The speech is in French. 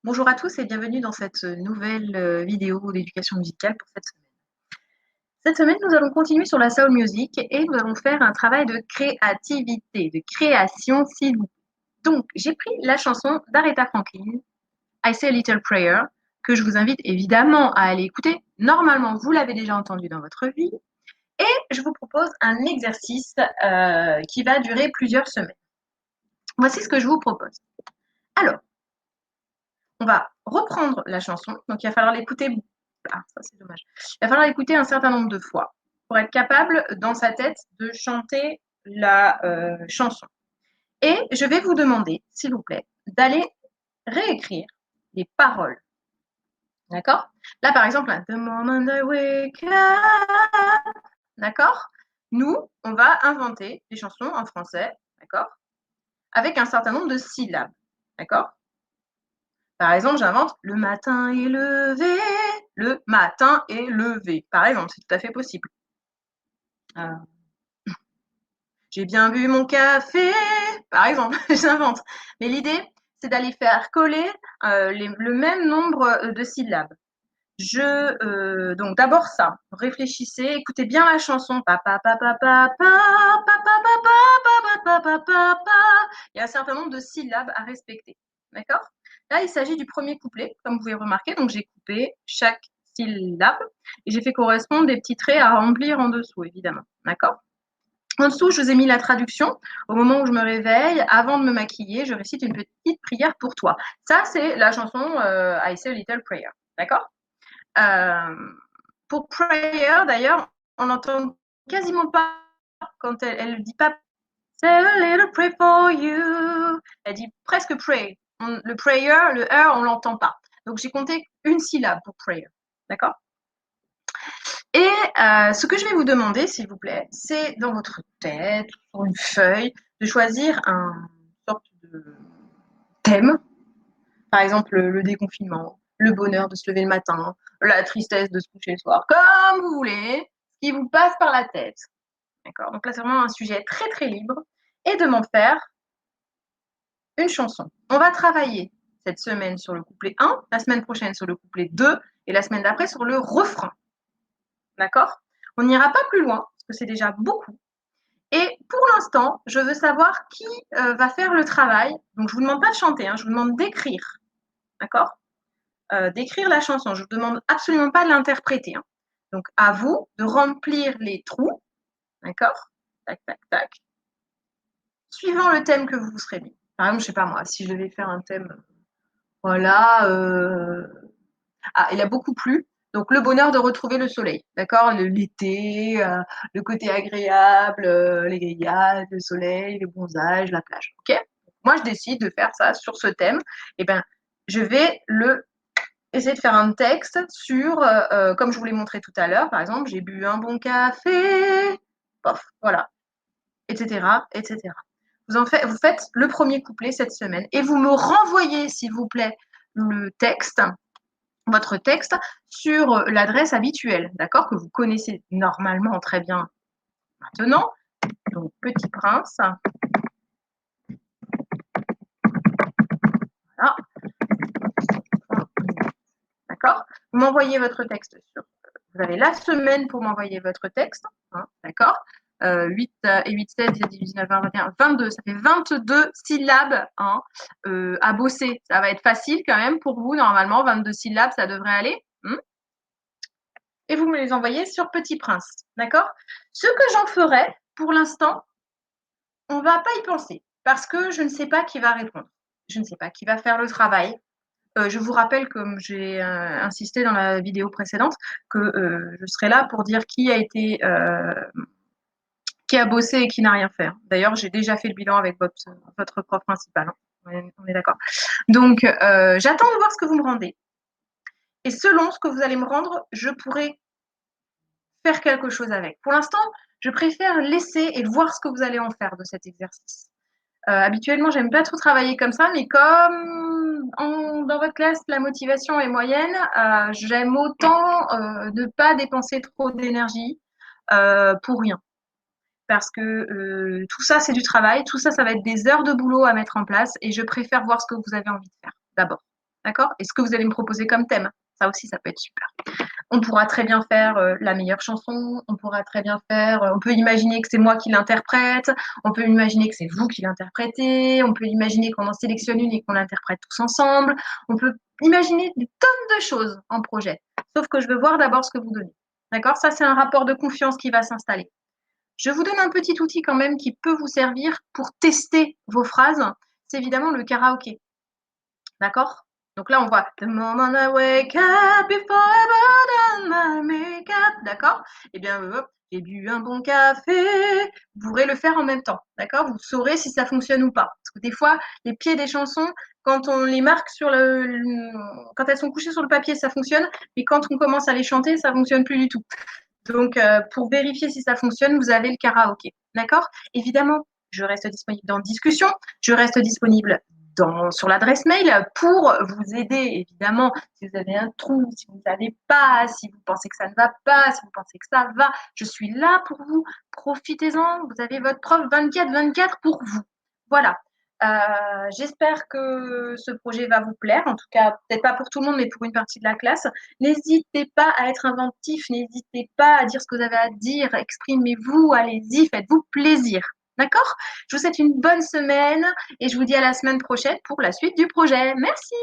Bonjour à tous et bienvenue dans cette nouvelle vidéo d'éducation musicale pour cette semaine. Cette semaine, nous allons continuer sur la soul music et nous allons faire un travail de créativité, de création, s'il vous plaît. Donc, j'ai pris la chanson d'Aretha Franklin, I Say a Little Prayer, que je vous invite évidemment à aller écouter. Normalement, vous l'avez déjà entendu dans votre vie. Et je vous propose un exercice qui va durer plusieurs semaines. Voici ce que je vous propose. Alors, on va reprendre la chanson. Donc, il va falloir l'écouter. Ah, ça, c'est dommage. Il va falloir l'écouter un certain nombre de fois pour être capable, dans sa tête, de chanter la chanson. Et je vais vous demander, s'il vous plaît, d'aller réécrire les paroles. D'accord? Là, par exemple, The moment I wake up. D'accord? Nous, on va inventer des chansons en français. D'accord? Avec un certain nombre de syllabes. D'accord? Par exemple, j'invente le matin est levé, le matin est levé. Par exemple, c'est tout à fait possible. J'ai bien bu mon café, par exemple, j'invente. Mais l'idée, c'est d'aller faire coller le même nombre de syllabes. Donc d'abord ça, réfléchissez, écoutez bien la chanson. Il y a un certain nombre de syllabes à respecter. D'accord? Là, il s'agit du premier couplet, comme vous pouvez remarquer. Donc j'ai coupé chaque syllabe et j'ai fait correspondre des petits traits à remplir en dessous, évidemment. D'accord? En dessous, je vous ai mis la traduction. Au moment où je me réveille, avant de me maquiller, je récite une petite prière pour toi. Ça, c'est la chanson I Say a Little Prayer. D'accord? Pour prayer, d'ailleurs, on n'entend quasiment pas quand elle ne dit pas Say a little pray for you. Elle dit presque pray. Le prayer, le R, on l'entend pas. Donc j'ai compté une syllabe pour prayer. D'accord? Et ce que je vais vous demander, s'il vous plaît, c'est dans votre tête, sur une feuille, de choisir un sorte de thème. Par exemple, le déconfinement, le bonheur de se lever le matin, la tristesse de se coucher le soir, comme vous voulez, ce qui vous passe par la tête. D'accord? Donc là, c'est vraiment un sujet très, très libre. Et de m'en faire une chanson. On va travailler cette semaine sur le couplet 1, la semaine prochaine sur le couplet 2 et la semaine d'après sur le refrain. D'accord? On n'ira pas plus loin, parce que c'est déjà beaucoup. Et pour l'instant, je veux savoir qui va faire le travail. Donc, je ne vous demande pas de chanter, hein, je vous demande d'écrire. D'accord? D'écrire la chanson. Je ne vous demande absolument pas de l'interpréter. Hein. Donc, à vous de remplir les trous. D'accord? Tac, tac, tac. Suivant le thème que vous vous serez mis. Par exemple, je ne sais pas moi, si je devais faire un thème, voilà. Ah, il a beaucoup plu. Donc, le bonheur de retrouver le soleil. D'accord? L'été, le côté agréable, les grillades, le soleil, les bronzages, la plage. OK? Moi, je décide de faire ça sur ce thème. Et ben, je vais essayer de faire un texte sur, comme je vous l'ai montré tout à l'heure, par exemple, j'ai bu un bon café, pof, voilà, etc., etc. Vous faites le premier couplet cette semaine et vous me renvoyez, s'il vous plaît, le texte, votre texte, sur l'adresse habituelle, d'accord, que vous connaissez normalement très bien maintenant. Donc, Petit Prince. Voilà. D'accord? Vous m'envoyez votre texte sur. Vous avez la semaine pour m'envoyer votre texte. Hein, d'accord? 8 et 8, 16, 17, 19, 20, 21, 22. Ça fait 22 syllabes hein, à bosser. Ça va être facile quand même pour vous. Normalement, 22 syllabes, ça devrait aller. Et vous me les envoyez sur Petit Prince. D'accord? Ce que j'en ferai, pour l'instant, on ne va pas y penser. Parce que je ne sais pas qui va répondre. Je ne sais pas qui va faire le travail. Je vous rappelle, comme j'ai insisté dans la vidéo précédente, que je serai là pour dire qui a bossé et qui n'a rien fait. D'ailleurs, j'ai déjà fait le bilan avec votre prof principal. Hein. On est d'accord. Donc, j'attends de voir ce que vous me rendez. Et selon ce que vous allez me rendre, je pourrai faire quelque chose avec. Pour l'instant, je préfère laisser et voir ce que vous allez en faire de cet exercice. Habituellement, j'aime pas trop travailler comme ça, mais comme dans votre classe, la motivation est moyenne, j'aime autant ne pas dépenser trop d'énergie pour rien. Parce que tout ça, c'est du travail, tout ça, ça va être des heures de boulot à mettre en place, et je préfère voir ce que vous avez envie de faire d'abord. d'accord? Et ce que vous allez me proposer comme thème. Ça aussi, ça peut être super. On pourra très bien faire la meilleure chanson, on pourra très bien faire, on peut imaginer que c'est moi qui l'interprète, on peut imaginer que c'est vous qui l'interprétez, on peut imaginer qu'on en sélectionne une et qu'on l'interprète tous ensemble, on peut imaginer des tonnes de choses en projet. Sauf que je veux voir d'abord ce que vous donnez. D'accord? Ça, c'est un rapport de confiance qui va s'installer. Je vous donne un petit outil quand même qui peut vous servir pour tester vos phrases. C'est évidemment le karaoké. D'accord? Donc là, on voit The moment I wake up before I put on my makeup. D'accord? Eh bien, j'ai bu un bon café. Vous pourrez le faire en même temps. D'accord? Vous saurez si ça fonctionne ou pas. Parce que des fois, les pieds des chansons, quand on les marque quand elles sont couchées sur le papier, ça fonctionne. Mais quand on commence à les chanter, ça fonctionne plus du tout. Donc, pour vérifier si ça fonctionne, vous avez le karaoké. D'accord? Évidemment, je reste disponible dans discussion. Je reste disponible sur l'adresse mail pour vous aider, évidemment, si vous avez un trou, si vous ne savez pas, si vous pensez que ça ne va pas, si vous pensez que ça va. Je suis là pour vous. Profitez-en. Vous avez votre prof 24/24 pour vous. Voilà. J'espère que ce projet va vous plaire. En tout cas, peut-être pas pour tout le monde, mais pour une partie de la classe. N'hésitez pas à être inventif, n'hésitez pas à dire ce que vous avez à dire, exprimez-vous, allez-y, faites-vous plaisir. D'accord? Je vous souhaite une bonne semaine et je vous dis à la semaine prochaine pour la suite du projet. Merci.